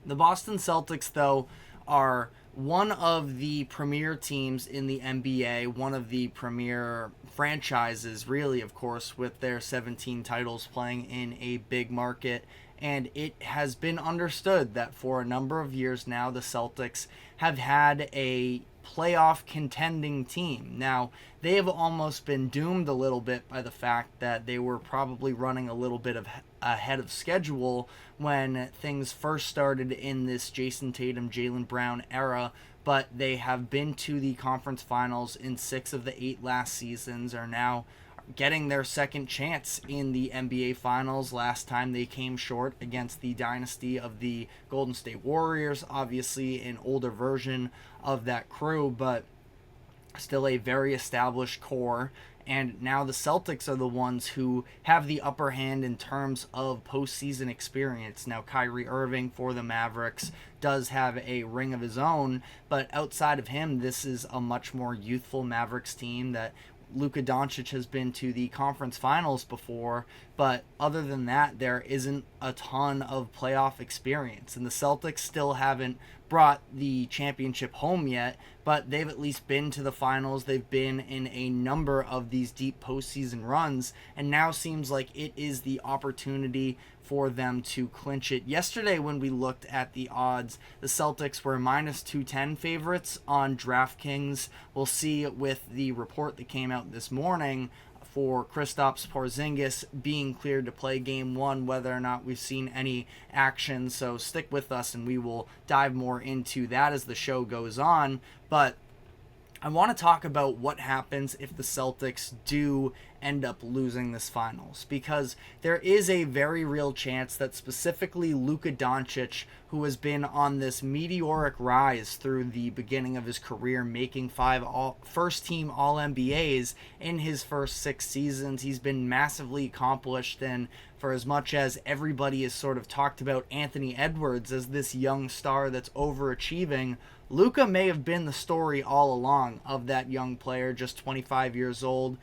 The Boston Celtics, though, are one of the premier teams in the NBA, one of the premier franchises, really, of course, with their 17 titles playing in a big market. And it has been understood that for a number of years now, the Celtics have had a playoff contending team. Now, they have almost been doomed a little bit by the fact that they were probably running a little bit of ahead of schedule when things first started in this Jayson Tatum, Jaylen Brown era, but they have been to the conference finals in 6 of the 8 last seasons, are now getting their second chance in the NBA Finals. Last time they came short against the dynasty of the Golden State Warriors, obviously an older version of that crew, but still a very established core. And now the Celtics are the ones who have the upper hand in terms of postseason experience. Now, Kyrie Irving for the Mavericks does have a ring of his own, but outside of him, this is a much more youthful Mavericks team that Luka Doncic has been to the conference finals before, but other than that, there isn't a ton of playoff experience. And the Celtics still haven't brought the championship home yet, but they've at least been to the finals. They've been in a number of these deep postseason runs, and now seems like it is the opportunity for them to clinch it. Yesterday, when we looked at the odds, the Celtics were minus 210 favorites on DraftKings. We'll see with the report that came out this morning for Kristaps Porzingis being cleared to play game 1, whether or not we've seen any action. So stick with us and we will dive more into that as the show goes on. But I want to talk about what happens if the Celtics do end up losing this finals, because there is a very real chance that specifically Luka Doncic, who has been on this meteoric rise through the beginning of his career, making 5 first-team All-NBAs in his first 6 seasons. He's been massively accomplished, and for as much as everybody has sort of talked about Anthony Edwards as this young star that's overachieving, Luka may have been the story all along of that young player, just 25 years old,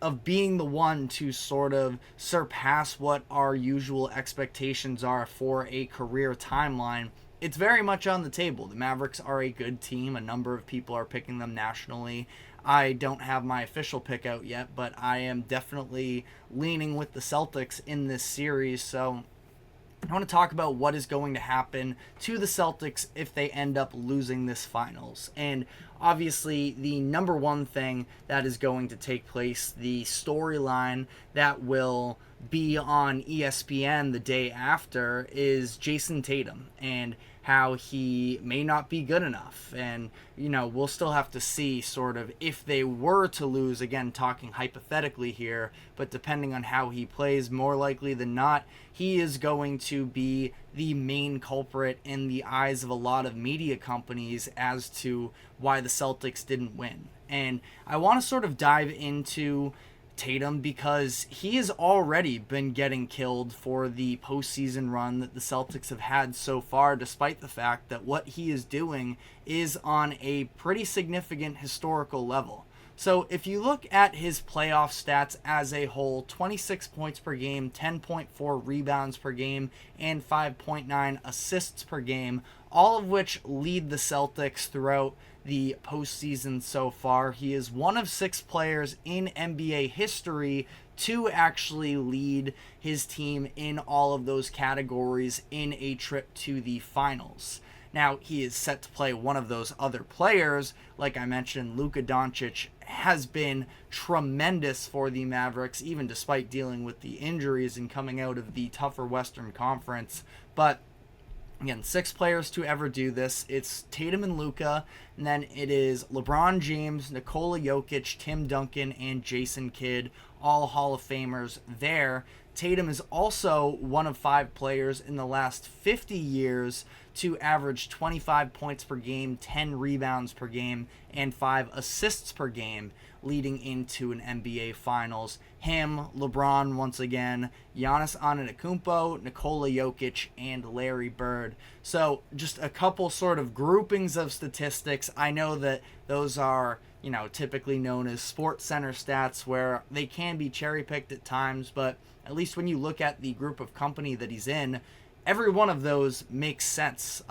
of being the one to sort of surpass what our usual expectations are for a career timeline. It's very much on the table. The Mavericks are a good team. A number of people are picking them nationally. I don't have my official pick out yet, but I am definitely leaning with the Celtics in this series. So I want to talk about what is going to happen to the Celtics if they end up losing this finals. And obviously, the number one thing that is going to take place, the storyline that will be on ESPN the day after, is Jayson Tatum and how he may not be good enough. And, you know, we'll still have to see sort of if they were to lose, again, talking hypothetically here, but depending on how he plays, more likely than not, he is going to be the main culprit in the eyes of a lot of media companies as to why the Celtics didn't win. And I want to sort of dive into Tatum because he has already been getting killed for the postseason run that the Celtics have had so far, despite the fact that what he is doing is on a pretty significant historical level. So if you look at his playoff stats as a whole, 26 points per game, 10.4 rebounds per game, and 5.9 assists per game, all of which lead the Celtics throughout the postseason so far. He is one of 6 players in NBA history to actually lead his team in all of those categories in a trip to the finals. Now, he is set to play one of those other players. Like I mentioned, Luka Doncic has been tremendous for the Mavericks, even despite dealing with the injuries and coming out of the tougher Western Conference. But again, 6 players to ever do this. It's Tatum and Luka, and then it is LeBron James, Nikola Jokic, Tim Duncan, and Jason Kidd, all Hall of Famers there. Tatum is also one of 5 players in the last 50 years to average 25 points per game, 10 rebounds per game, and 5 assists per game leading into an NBA Finals. Him, LeBron once again, Giannis Antetokounmpo, Nikola Jokic, and Larry Bird. So just a couple sort of groupings of statistics. I know that those are, you know, typically known as Sports Center stats where they can be cherry-picked at times, but at least when you look at the group of company that he's in, every one of those makes sense.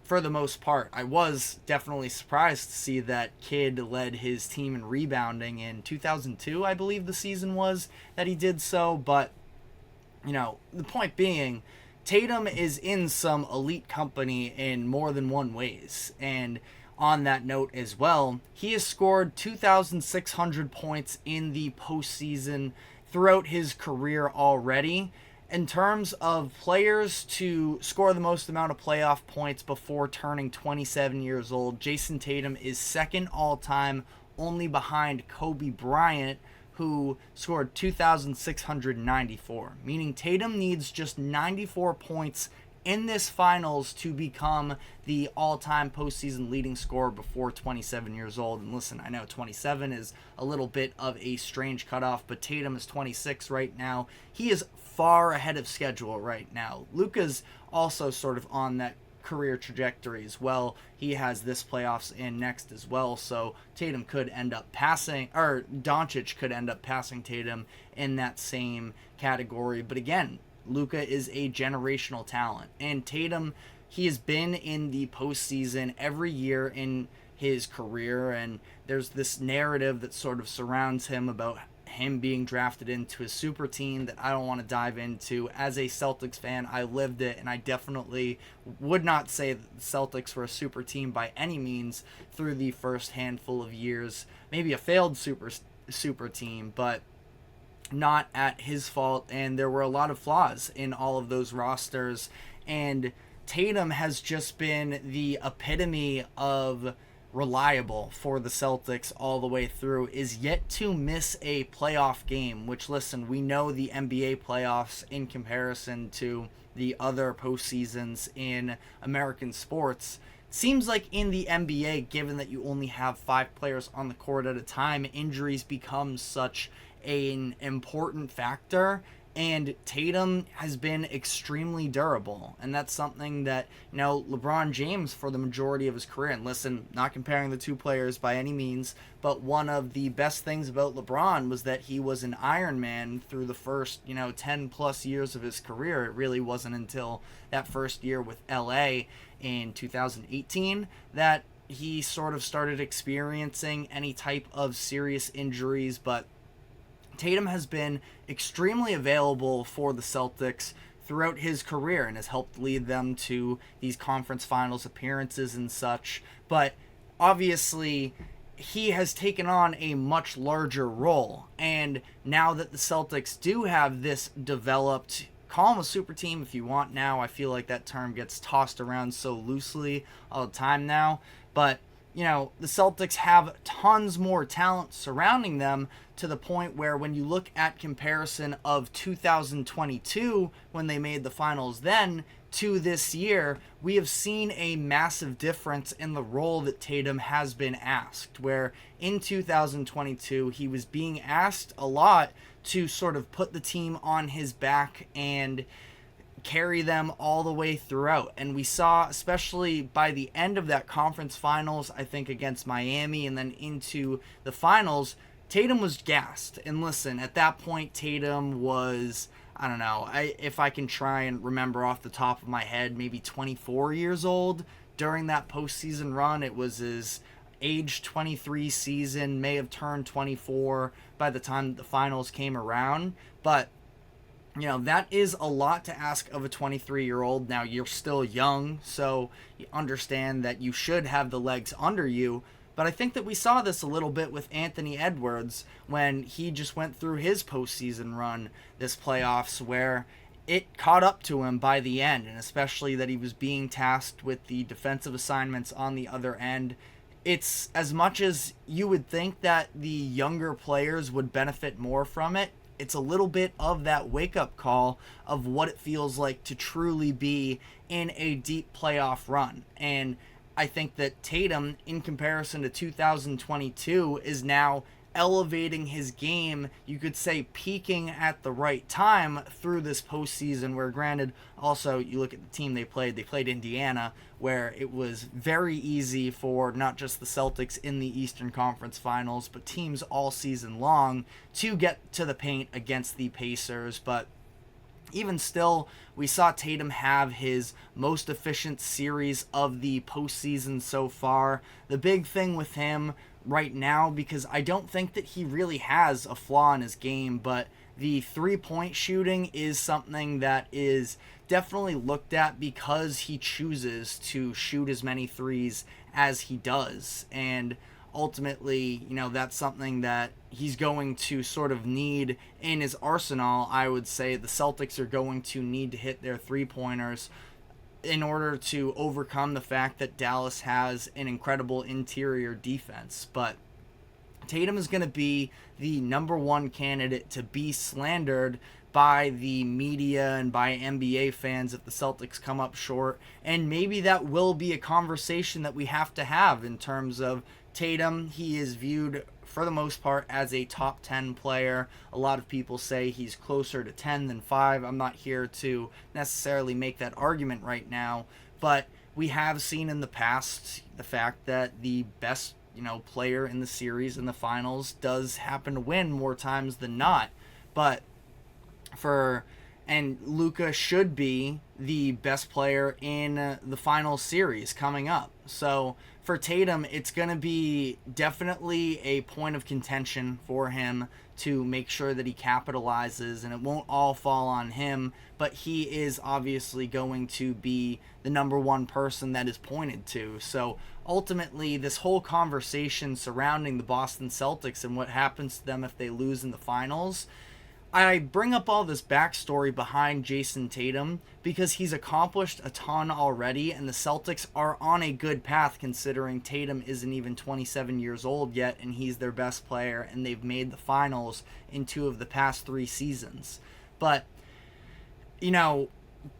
For the most part, I was definitely surprised to see that Kidd led his team in rebounding in 2002, I believe the season was that he did so. But, the point being, Tatum is in some elite company in more than one ways. And on that note as well, he has scored 2,600 points in the postseason throughout his career already. In terms of players to score the most amount of playoff points before turning 27 years old, Jayson Tatum is second all-time, only behind Kobe Bryant, who scored 2,694. Meaning Tatum needs just 94 points in this finals to become the all-time postseason leading scorer before 27 years old. And listen, I know 27 is a little bit of a strange cutoff, but Tatum is 26 right now. He is far ahead of schedule right now. Luka's also sort of on that career trajectory as well. He has this playoffs and next as well, so Tatum could end up passing, or Doncic could end up passing Tatum in that same category. But again, Luka is a generational talent, and Tatum, he has been in the postseason every year in his career, and there's this narrative that sort of surrounds him about him being drafted into a super team that I don't want to dive into. As a Celtics fan, I lived it, and I definitely would not say that the Celtics were a super team by any means through the first handful of years. Maybe a failed super team, but not at his fault, and there were a lot of flaws in all of those rosters, and Tatum has just been the epitome of reliable for the Celtics all the way through, is yet to miss a playoff game, which, listen, we know the NBA playoffs in comparison to the other postseasons in American sports. Seems like in the NBA, given that you only have 5 players on the court at a time, injuries become such an important factor, and Tatum has been extremely durable, and that's something that, LeBron James, for the majority of his career, and listen, not comparing the two players by any means, but one of the best things about LeBron was that he was an Iron Man through the first, 10 plus years of his career. It really wasn't until that first year with LA in 2018 that he sort of started experiencing any type of serious injuries. But Tatum has been extremely available for the Celtics throughout his career and has helped lead them to these conference finals appearances and such. But obviously, he has taken on a much larger role. And now that the Celtics do have this developed, call him a super team if you want now. I feel like that term gets tossed around so loosely all the time now. But, the Celtics have tons more talent surrounding them, to the point where when you look at comparison of 2022, when they made the finals then, to this year, we have seen a massive difference in the role that Tatum has been asked, where in 2022, he was being asked a lot to sort of put the team on his back and carry them all the way throughout. And we saw, especially by the end of that conference finals, I think against Miami, and then into the finals, Tatum was gassed. And listen, at that point, Tatum was, I don't know, if I can try and remember off the top of my head, maybe 24 years old during that postseason run. It was his age 23 season, may have turned 24 by the time the finals came around. But, that is a lot to ask of a 23-year-old. Now, you're still young, so you understand that you should have the legs under you. But I think that we saw this a little bit with Anthony Edwards when he just went through his postseason run this playoffs, where it caught up to him by the end, and especially that he was being tasked with the defensive assignments on the other end. It's as much as you would think that the younger players would benefit more from it, it's a little bit of that wake-up call of what it feels like to truly be in a deep playoff run. And I think that Tatum, in comparison to 2022, is now elevating his game, you could say peaking at the right time through this postseason, where granted, also you look at the team they played Indiana, where it was very easy for not just the Celtics in the Eastern Conference Finals, but teams all season long to get to the paint against the Pacers. But even still, we saw Tatum have his most efficient series of the postseason so far. The big thing with him right now, because I don't think that he really has a flaw in his game, but the three-point shooting is something that is definitely looked at because he chooses to shoot as many threes as he does. And ultimately, that's something that he's going to sort of need in his arsenal. I would say the Celtics are going to need to hit their three-pointers in order to overcome the fact that Dallas has an incredible interior defense. But Tatum is going to be the number one candidate to be slandered by the media and by NBA fans if the Celtics come up short. And maybe that will be a conversation that we have to have in terms of Tatum. He is viewed for the most part as a top 10 player. A lot of people say he's closer to 10 than 5. I'm not here to necessarily make that argument right now, but we have seen in the past the fact that the best player in the series in the finals does happen to win more times than not. But Luka should be the best player in the final series coming up. So for Tatum, it's going to be definitely a point of contention for him to make sure that he capitalizes, and it won't all fall on him, but he is obviously going to be the number one person that is pointed to. So ultimately, this whole conversation surrounding the Boston Celtics and what happens to them if they lose in the finals, I bring up all this backstory behind Jayson Tatum because he's accomplished a ton already, and the Celtics are on a good path considering Tatum isn't even 27 years old yet, and he's their best player, and they've made the finals in 2 of the past 3 seasons. But,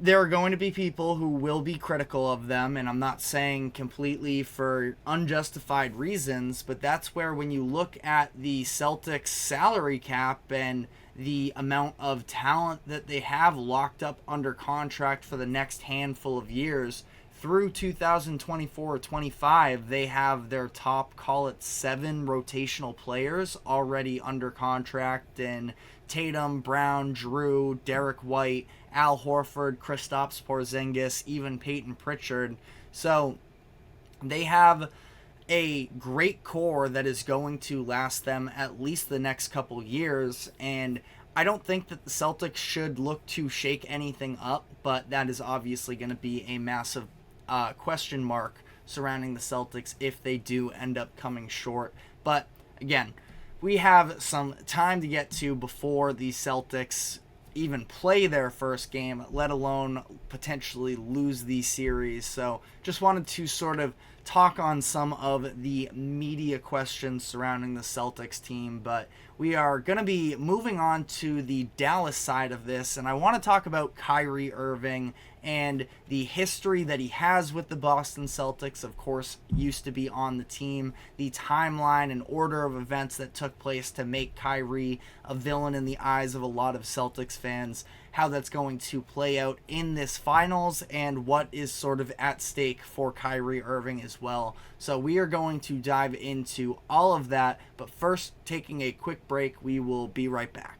there are going to be people who will be critical of them, and I'm not saying completely for unjustified reasons, but that's where when you look at the Celtics salary cap and the amount of talent that they have locked up under contract for the next handful of years, through 2024-25, they have their top, call it 7 rotational players already under contract in Tatum, Brown, Drew, Derek White, Al Horford, Kristaps Porzingis, even Peyton Pritchard. So they have a great core that is going to last them at least the next couple years, and I don't think that the Celtics should look to shake anything up, but that is obviously going to be a massive question mark surrounding the Celtics if they do end up coming short. But again, we have some time to get to before the Celtics even play their first game, let alone potentially lose the series. So just wanted to sort of talk on some of the media questions surrounding the Celtics team, but we are going to be moving on to the Dallas side of this, and I want to talk about Kyrie Irving and the history that he has with the Boston Celtics. Of course, used to be on the team, the timeline and order of events that took place to make Kyrie a villain in the eyes of a lot of Celtics fans, how that's going to play out in this finals, and what is sort of at stake for Kyrie Irving as well. So we are going to dive into all of that, but first, taking a quick break. We will be right back.